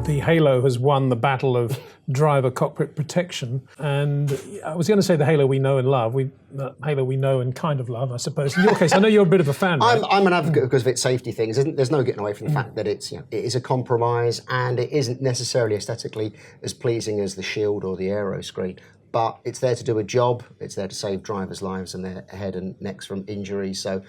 the Halo has won the battle of driver cockpit protection. And I was going to say the Halo we know and love, Halo we know and kind of love, I suppose. In your case, I know you're a bit of a fan, right? I'm an advocate because of its safety things. There's no getting away from the fact that it is a compromise, and it isn't necessarily aesthetically as pleasing as the Shield or the Aero screen. But it's there to do a job. It's there to save drivers' lives and their head and necks from injury. So,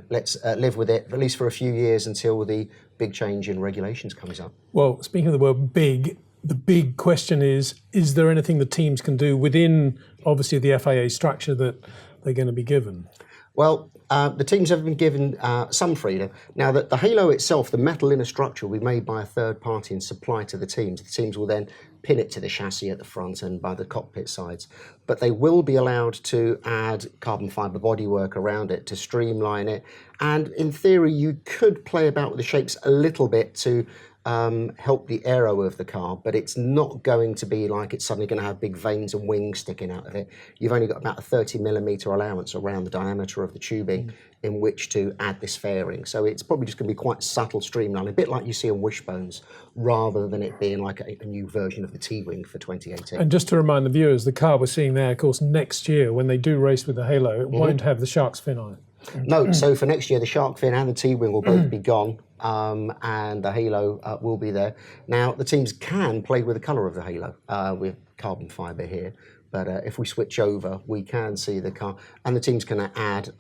let's live with it, at least for a few years until the big change in regulations comes up. Well, speaking of the word big, the big question is there anything the teams can do within, obviously, the FIA structure that they're going to be given? Well, the teams have been given some freedom. Now, the Halo itself, the metal inner structure, will be made by a third party and supplied to the teams. The teams will then pin it to the chassis at the front and by the cockpit sides. But they will be allowed to add carbon fibre bodywork around it to streamline it. And in theory, you could play about with the shapes a little bit to help the aero of the car, but it's not going to be like it's suddenly going to have big veins and wings sticking out of it. You've only got about a 30mm allowance around the diameter of the tubing in which to add this fairing. So it's probably just going to be quite subtle streamline, a bit like you see on Wishbones, rather than it being like a new version of the T-Wing for 2018. And just to remind the viewers, the car we're seeing there, of course, next year, when they do race with the Halo, it won't have the shark's fin on it. No, so for next year, the shark fin and the T-Wing will both be gone, and the Halo will be there. Now, the teams can play with the colour of the Halo with carbon fibre here, but if we switch over, we can see the car, and the teams can add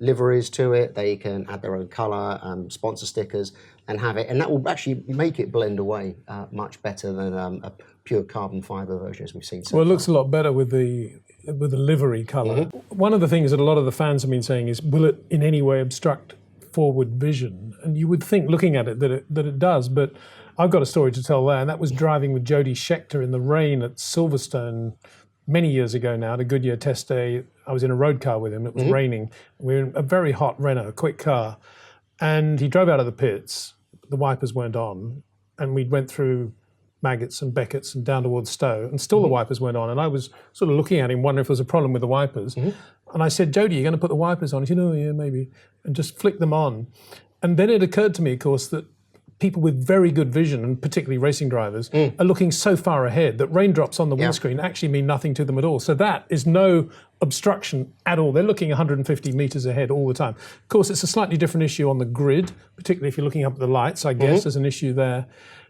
liveries to it. They can add their own colour, sponsor stickers, and have it, and that will actually make it blend away much better than a pure carbon fibre version as we've seen so far. Well, it looks a lot better with the livery colour. One of the things that a lot of the fans have been saying is, will it in any way obstruct forward vision? And you would think, looking at it, that it does, but I've got a story to tell there, and that was driving with Jody Scheckter in the rain at Silverstone many years ago now, at a Goodyear test day. I was in a road car with him, it was raining. We were in a very hot Renault, a quick car, and he drove out of the pits, the wipers weren't on, and we went through Maggots and Beckett's and down towards Stowe, and still the wipers weren't on. And I was sort of looking at him, wondering if there was a problem with the wipers. And I said, Jody, you're going to put the wipers on? He said, oh, yeah, maybe. And just flicked them on. And then it occurred to me, of course, that people with very good vision, and particularly racing drivers, are looking so far ahead that raindrops on the windscreen actually mean nothing to them at all. So that is no obstruction at all. They're looking 150 metres ahead all the time. Of course, it's a slightly different issue on the grid, particularly if you're looking up at the lights, I guess, there's an issue there.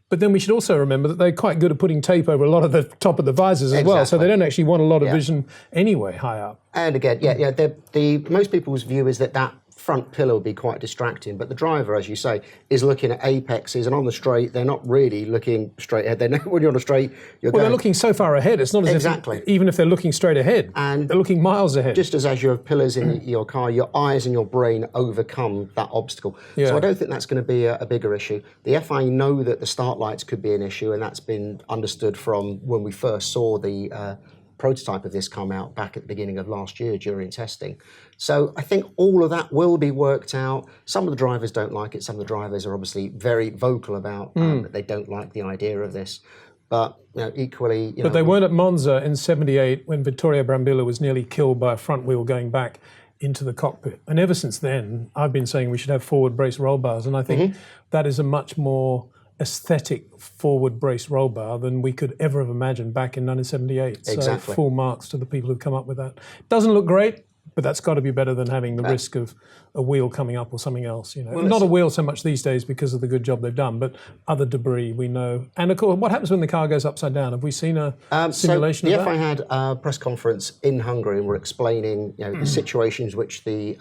But then we should also remember that they're quite good at putting tape over a lot of the top of the visors as well, so they don't actually want a lot of vision anyway high up. And again, the most people's view is that front pillar would be quite distracting, but the driver, as you say, is looking at apexes, and on the straight, they're not really looking straight ahead. They know when you're on a straight, they're looking so far ahead. It's not as if, even if they're looking straight ahead, and they're looking miles ahead. Just as you have pillars in your car, your eyes and your brain overcome that obstacle. So I don't think that's going to be a bigger issue. The FIA know that the start lights could be an issue, and that's been understood from when we first saw the prototype of this come out back at the beginning of last year during testing. So I think all of that will be worked out. Some of the drivers don't like it. Some of the drivers are obviously very vocal about that they don't like the idea of this. But equally, But they weren't at Monza in '78 when Vittorio Brambilla was nearly killed by a front wheel going back into the cockpit. And ever since then, I've been saying we should have forward brace roll bars, and I think that is a much more aesthetic forward brace roll bar than we could ever have imagined back in 1978. Exactly. So full marks to the people who've come up with that. Doesn't look great, but that's got to be better than having the risk of a wheel coming up or something else. Well, not a wheel so much these days because of the good job they've done, but other debris we know. And of course, what happens when the car goes upside down? Have we seen a simulation of that? The FIA had a press conference in Hungary and were explaining the situations which the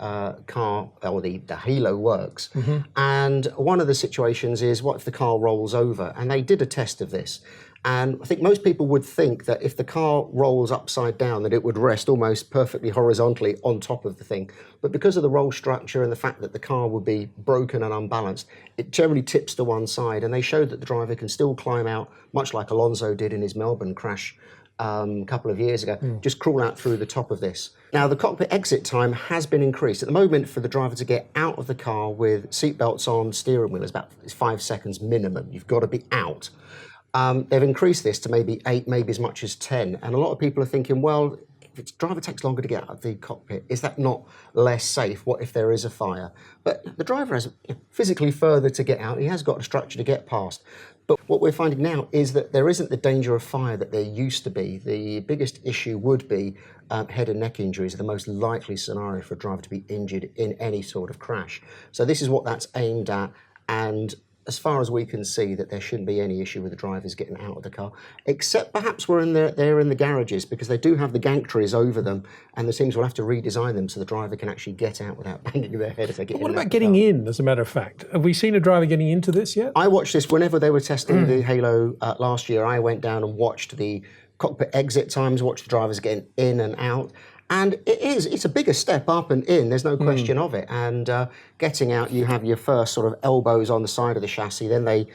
car or the Halo works. And one of the situations is, what if the car rolls over? And they did a test of this. And I think most people would think that if the car rolls upside down, that it would rest almost perfectly horizontally on top of the thing. But because of the roll structure and the fact that the car would be broken and unbalanced, it generally tips to one side. And they showed that the driver can still climb out, much like Alonso did in his Melbourne crash a couple of years ago, just crawl out through the top of this. Now, the cockpit exit time has been increased. At the moment, for the driver to get out of the car with seatbelts on, steering wheel, it's 5 seconds minimum. You've got to be out. They've increased this to maybe 8, maybe as much as 10. And a lot of people are thinking, well, if the driver takes longer to get out of the cockpit, is that not less safe? What if there is a fire? But the driver has physically further to get out. He has got a structure to get past. But what we're finding now is that there isn't the danger of fire that there used to be. The biggest issue would be head and neck injuries are the most likely scenario for a driver to be injured in any sort of crash. So this is what that's aimed at, and as far as we can see, that there shouldn't be any issue with the drivers getting out of the car, except perhaps they're in the garages, because they do have the gantries over them, and the teams will have to redesign them so the driver can actually get out without banging their head as they get in. What about getting in, as a matter of fact? Have we seen a driver getting into this yet? I watched this whenever they were testing the Halo last year. I went down and watched the cockpit exit times, watched the drivers getting in and out. And it's a bigger step up and in, there's no question of it. And getting out, you have your first sort of elbows on the side of the chassis, then they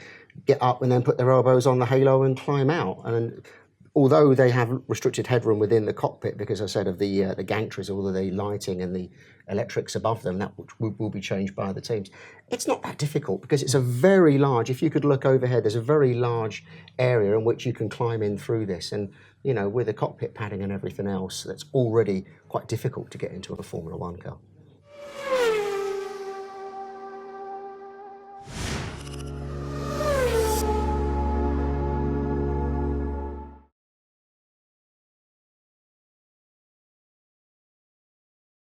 get up and then put their elbows on the halo and climb out. And although they have restricted headroom within the cockpit, because I said of the gantries, all of the lighting and the electrics above them, that will be changed by the teams. It's not that difficult, because it's a very large, if you could look overhead, there's a very large area in which you can climb in through this. And, you know, with the cockpit padding and everything else, that's already quite difficult to get into a Formula One car.